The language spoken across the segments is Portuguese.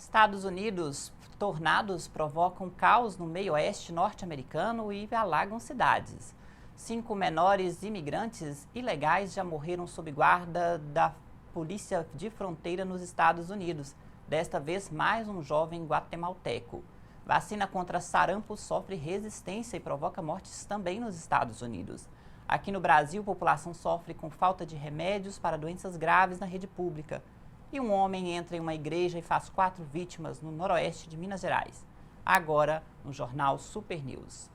Estados Unidos, tornados provocam caos no meio-oeste norte-americano e alagam cidades. 5 menores imigrantes ilegais já morreram sob guarda da Polícia de Fronteira nos Estados Unidos. Desta vez, mais um jovem guatemalteco. Vacina contra sarampo sofre resistência e provoca mortes também nos Estados Unidos. Aqui no Brasil, a população sofre com falta de remédios para doenças graves na rede pública. E um homem entra em uma igreja e faz 4 vítimas no noroeste de Minas Gerais. Agora, no jornal Super News.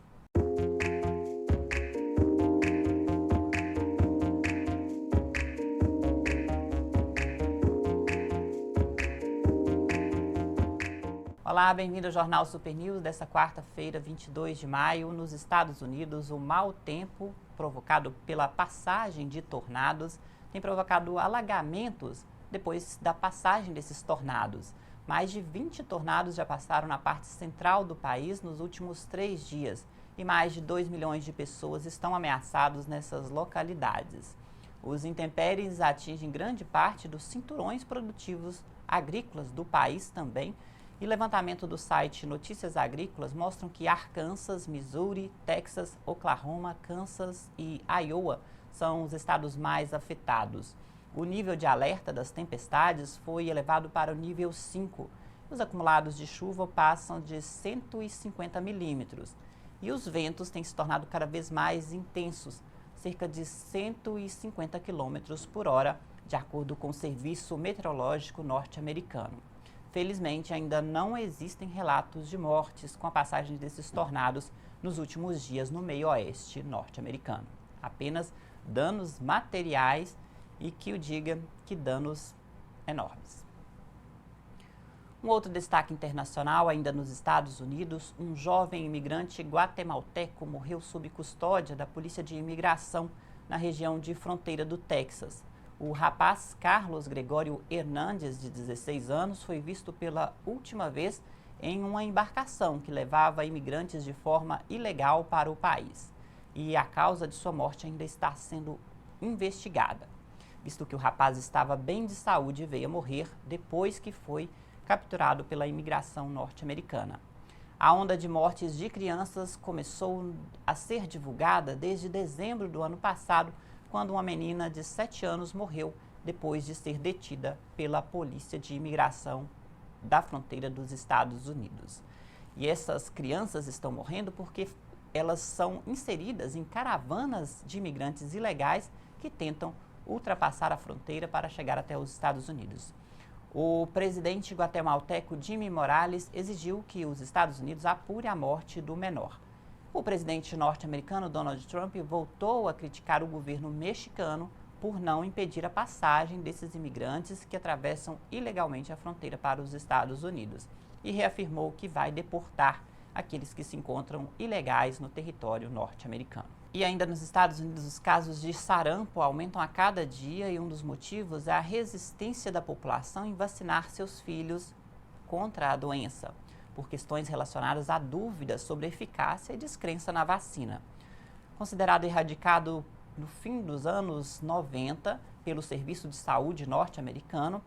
Olá, bem-vindo ao Jornal Super News desta quarta-feira, 22 de maio. Nos Estados Unidos, o mau tempo provocado pela passagem de tornados tem provocado alagamentos depois da passagem desses tornados. Mais de 20 tornados já passaram na parte central do país nos últimos 3 dias e mais de 2 milhões de pessoas estão ameaçadas nessas localidades. Os intempéries atingem grande parte dos cinturões produtivos agrícolas do país também, e levantamento do site Notícias Agrícolas mostram que Arkansas, Missouri, Texas, Oklahoma, Kansas e Iowa são os estados mais afetados. O nível de alerta das tempestades foi elevado para o nível 5. Os acumulados de chuva passam de 150 milímetros. E os ventos têm se tornado cada vez mais intensos, cerca de 150 quilômetros por hora, de acordo com o Serviço Meteorológico norte-americano. Felizmente, ainda não existem relatos de mortes com a passagem desses tornados nos últimos dias no meio-oeste norte-americano. Apenas danos materiais e que o diga que danos enormes. Um outro destaque internacional, ainda nos Estados Unidos, um jovem imigrante guatemalteco morreu sob custódia da Polícia de Imigração na região de fronteira do Texas. O rapaz Carlos Gregório Hernandes, de 16 anos, foi visto pela última vez em uma embarcação que levava imigrantes de forma ilegal para o país. E a causa de sua morte ainda está sendo investigada, visto que o rapaz estava bem de saúde e veio a morrer depois que foi capturado pela imigração norte-americana. A onda de mortes de crianças começou a ser divulgada desde dezembro do ano passado, quando uma menina de 7 anos morreu depois de ser detida pela Polícia de Imigração da fronteira dos Estados Unidos. E essas crianças estão morrendo porque elas são inseridas em caravanas de imigrantes ilegais que tentam ultrapassar a fronteira para chegar até os Estados Unidos. O presidente guatemalteco Jimmy Morales exigiu que os Estados Unidos apure a morte do menor. O presidente norte-americano Donald Trump voltou a criticar o governo mexicano por não impedir a passagem desses imigrantes que atravessam ilegalmente a fronteira para os Estados Unidos e reafirmou que vai deportar aqueles que se encontram ilegais no território norte-americano. E ainda nos Estados Unidos, os casos de sarampo aumentam a cada dia e um dos motivos é a resistência da população em vacinar seus filhos contra a doença, por questões relacionadas a dúvidas sobre a eficácia e descrença na vacina. Considerado erradicado no fim dos anos 90 pelo Serviço de Saúde norte-americano,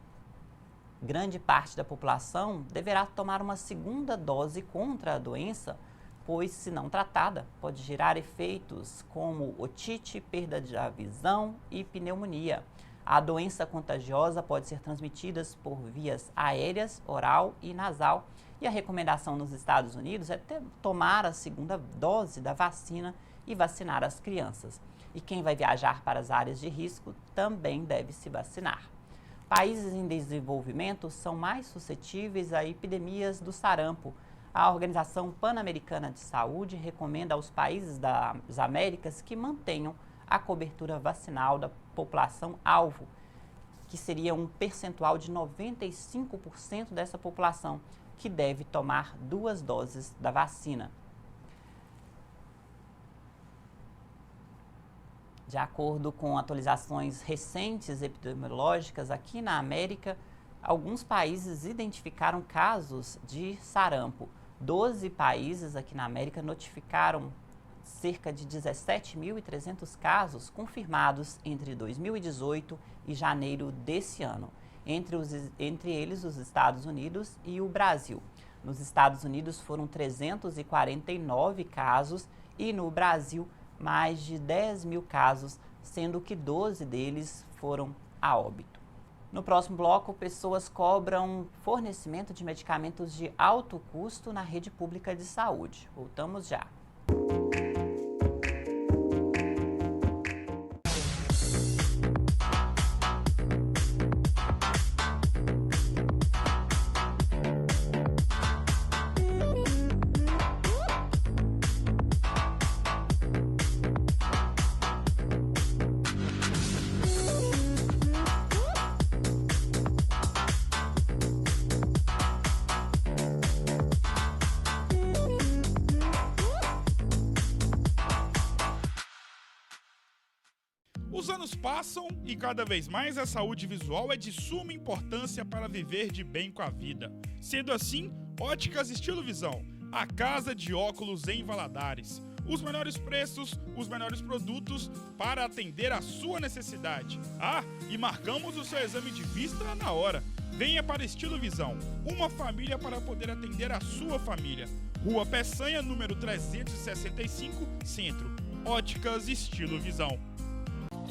grande parte da população deverá tomar uma segunda dose contra a doença, pois, se não tratada, pode gerar efeitos como otite, perda da visão e pneumonia. A doença contagiosa pode ser transmitida por vias aéreas, oral e nasal, e a recomendação nos Estados Unidos é tomar a segunda dose da vacina e vacinar as crianças. E quem vai viajar para as áreas de risco também deve se vacinar. Países em desenvolvimento são mais suscetíveis a epidemias do sarampo. A Organização Pan-Americana de Saúde recomenda aos países das Américas que mantenham a cobertura vacinal da população-alvo, que seria um percentual de 95% dessa população, que deve tomar 2 doses da vacina. De acordo com atualizações recentes epidemiológicas, aqui na América, alguns países identificaram casos de sarampo. 12 países aqui na América notificaram cerca de 17.300 casos confirmados entre 2018 e janeiro desse ano. entre eles os Estados Unidos e o Brasil. Nos Estados Unidos foram 349 casos e no Brasil mais de 10 mil casos, sendo que 12 deles foram a óbito. No próximo bloco, pessoas cobram fornecimento de medicamentos de alto custo na rede pública de saúde. Voltamos já. Os anos passam e cada vez mais a saúde visual é de suma importância para viver de bem com a vida. Sendo assim, Óticas Estilo Visão, a casa de óculos em Valadares. Os melhores preços, os melhores produtos para atender a sua necessidade. Ah, e marcamos o seu exame de vista na hora. Venha para Estilo Visão, uma família para poder atender a sua família. Rua Peçanha, número 365, Centro. Óticas Estilo Visão.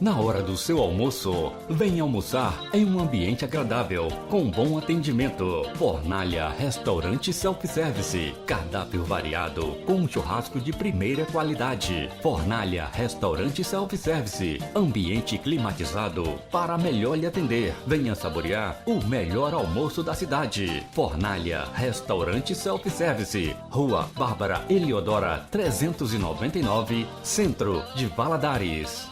Na hora do seu almoço, venha almoçar em um ambiente agradável, com bom atendimento. Fornalha Restaurante Self-Service, cardápio variado, com um churrasco de primeira qualidade. Fornalha Restaurante Self-Service, ambiente climatizado para melhor lhe atender. Venha saborear o melhor almoço da cidade. Fornalha Restaurante Self-Service, Rua Bárbara Eliodora 399, Centro de Valadares.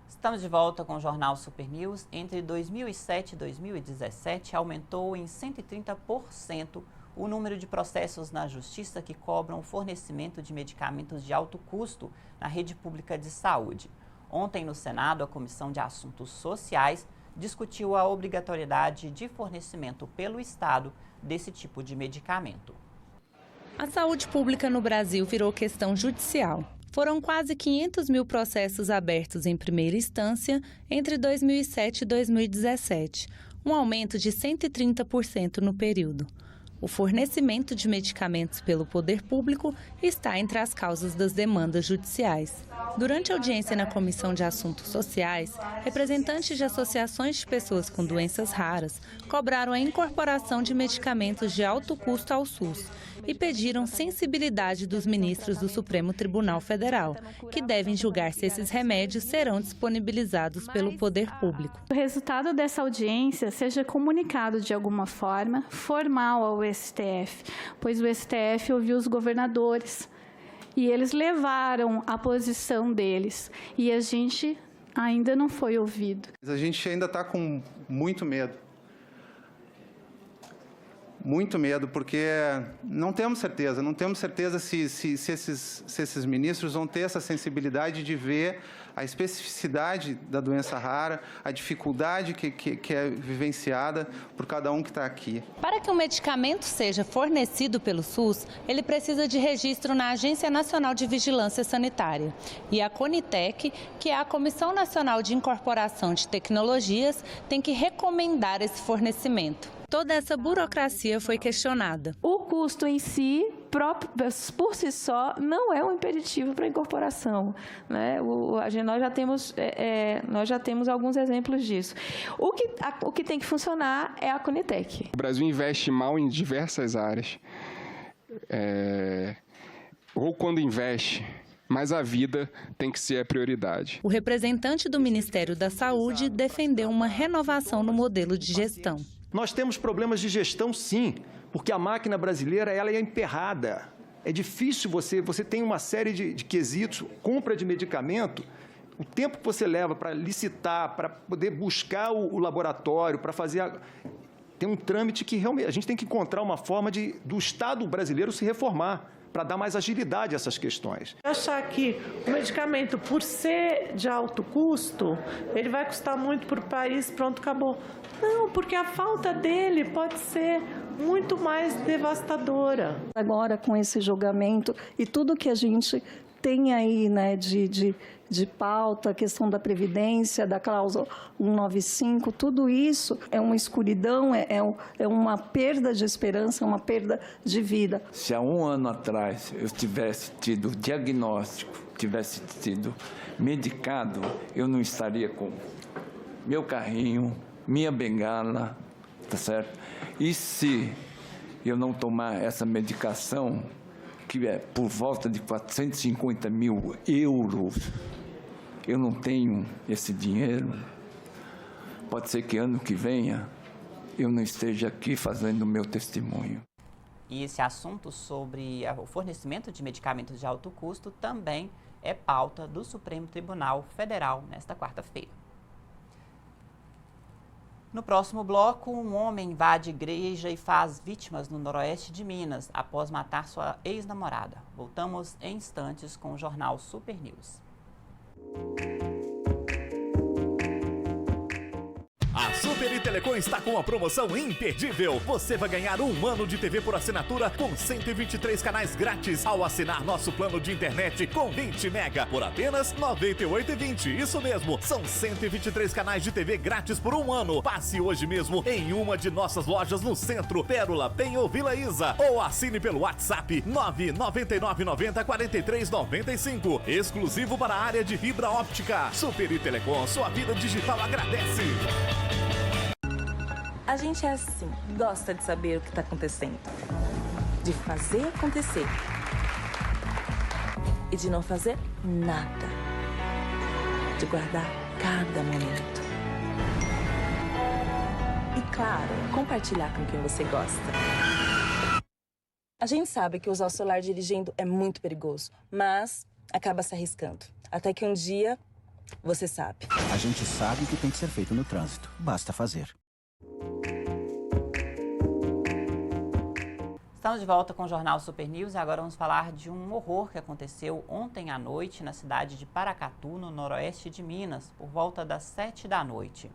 Estamos de volta com o Jornal Super News. Entre 2007 e 2017, aumentou em 130% o número de processos na Justiça que cobram o fornecimento de medicamentos de alto custo na rede pública de saúde. Ontem, no Senado, a Comissão de Assuntos Sociais discutiu a obrigatoriedade de fornecimento pelo Estado desse tipo de medicamento. A saúde pública no Brasil virou questão judicial. Foram quase 500 mil processos abertos em primeira instância entre 2007 e 2017, um aumento de 130% no período. O fornecimento de medicamentos pelo poder público está entre as causas das demandas judiciais. Durante a audiência na Comissão de Assuntos Sociais, representantes de associações de pessoas com doenças raras cobraram a incorporação de medicamentos de alto custo ao SUS e pediram sensibilidade dos ministros do Supremo Tribunal Federal, que devem julgar se esses remédios serão disponibilizados pelo poder público. O resultado dessa audiência seja comunicado de alguma forma formal ao STF, pois o STF ouviu os governadores e eles levaram a posição deles e a gente ainda não foi ouvido. A gente ainda está com muito medo. Muito medo, porque não temos certeza se esses ministros vão ter essa sensibilidade de ver a especificidade da doença rara, a dificuldade que é vivenciada por cada um que está aqui. Para que um medicamento seja fornecido pelo SUS, ele precisa de registro na Agência Nacional de Vigilância Sanitária. E a Conitec, que é a Comissão Nacional de Incorporação de Tecnologias, tem que recomendar esse fornecimento. Toda essa burocracia foi questionada. O custo em si, por si só, não é um impeditivo para a incorporação, né? Nós já temos alguns exemplos disso. O que tem que funcionar é a Conitec. O Brasil investe mal em diversas áreas. Ou quando investe, mas a vida tem que ser a prioridade. O representante do Ministério da Saúde defendeu uma renovação no modelo de gestão. Nós temos problemas de gestão, sim, porque a máquina brasileira ela é emperrada. É difícil você tem uma série de quesitos, compra de medicamento, o tempo que você leva para licitar, para poder buscar o laboratório, para fazer... Tem um trâmite que realmente a gente tem que encontrar uma forma do Estado brasileiro se reformar, para dar mais agilidade a essas questões. Achar que o medicamento, por ser de alto custo, ele vai custar muito para o país, pronto, acabou. Não, porque a falta dele pode ser muito mais devastadora. Agora, com esse julgamento e tudo que a gente tem aí, né, de de pauta, a questão da Previdência, da cláusula 195, tudo isso é uma escuridão, é uma perda de esperança, uma perda de vida. Se há 1 ano atrás eu tivesse tido diagnóstico, tivesse sido medicado, eu não estaria com meu carrinho, minha bengala, tá certo? E se eu não tomar essa medicação, que é por volta de 450 mil euros, eu não tenho esse dinheiro, pode ser que ano que venha eu não esteja aqui fazendo o meu testemunho. E esse assunto sobre o fornecimento de medicamentos de alto custo também é pauta do Supremo Tribunal Federal nesta quarta-feira. No próximo bloco, um homem invade igreja e faz vítimas no noroeste de Minas após matar sua ex-namorada. Voltamos em instantes com o Jornal Super News. A Super Telecom está com uma promoção imperdível. Você vai ganhar 1 ano de TV por assinatura com 123 canais grátis ao assinar nosso plano de internet com 20 mega por apenas R$ 98,20. Isso mesmo, são 123 canais de TV grátis por 1 ano. Passe hoje mesmo em uma de nossas lojas no centro, Pérola, Penha ou Vila Isa, ou assine pelo WhatsApp 999904395, exclusivo para a área de fibra óptica. Super Telecom, sua vida digital agradece. A gente é assim, gosta de saber o que está acontecendo, de fazer acontecer e de não fazer nada, de guardar cada momento. E claro, compartilhar com quem você gosta. A gente sabe que usar o celular dirigindo é muito perigoso, mas acaba se arriscando. Até que um dia, você sabe. A gente sabe o que tem que ser feito no trânsito, basta fazer. Estamos de volta com o Jornal Super News e agora vamos falar de um horror que aconteceu ontem à noite na cidade de Paracatu, no noroeste de Minas, por volta das 7 da noite.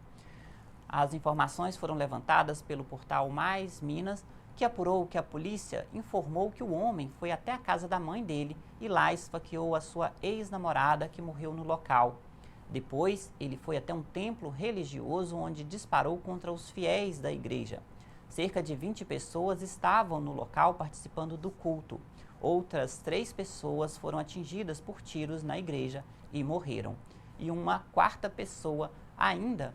As informações foram levantadas pelo portal Mais Minas, que apurou que a polícia informou que o homem foi até a casa da mãe dele e lá esfaqueou a sua ex-namorada, que morreu no local. Depois, ele foi até um templo religioso onde disparou contra os fiéis da igreja. Cerca de 20 pessoas estavam no local participando do culto. Outras 3 pessoas foram atingidas por tiros na igreja e morreram. E uma 4ª pessoa, ainda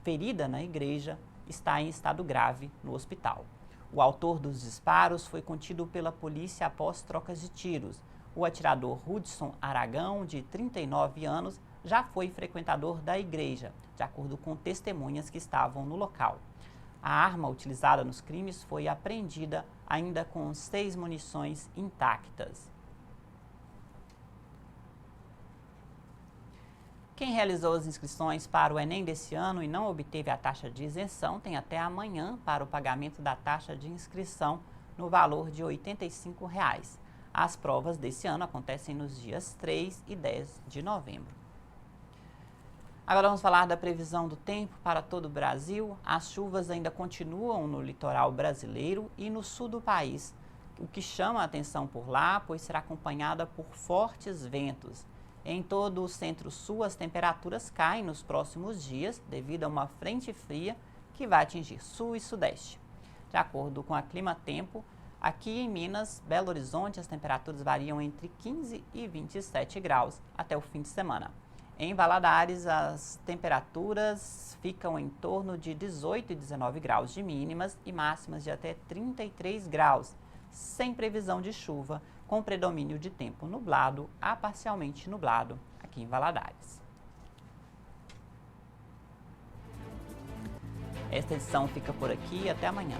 ferida na igreja, está em estado grave no hospital. O autor dos disparos foi contido pela polícia após trocas de tiros. O atirador Hudson Aragão, de 39 anos, já foi frequentador da igreja, de acordo com testemunhas que estavam no local. A arma utilizada nos crimes foi apreendida ainda com 6 munições intactas. Quem realizou as inscrições para o Enem desse ano e não obteve a taxa de isenção tem até amanhã para o pagamento da taxa de inscrição no valor de R$ 85. As provas desse ano acontecem nos dias 3 e 10 de novembro. Agora vamos falar da previsão do tempo para todo o Brasil. As chuvas ainda continuam no litoral brasileiro e no sul do país, o que chama a atenção por lá, pois será acompanhada por fortes ventos. Em todo o centro-sul, as temperaturas caem nos próximos dias devido a uma frente fria que vai atingir sul e sudeste. De acordo com a Clima Tempo, aqui em Minas, Belo Horizonte, as temperaturas variam entre 15 e 27 graus até o fim de semana. Em Valadares, as temperaturas ficam em torno de 18 e 19 graus de mínimas e máximas de até 33 graus, sem previsão de chuva, com predomínio de tempo nublado a parcialmente nublado aqui em Valadares. Esta edição fica por aqui e até amanhã.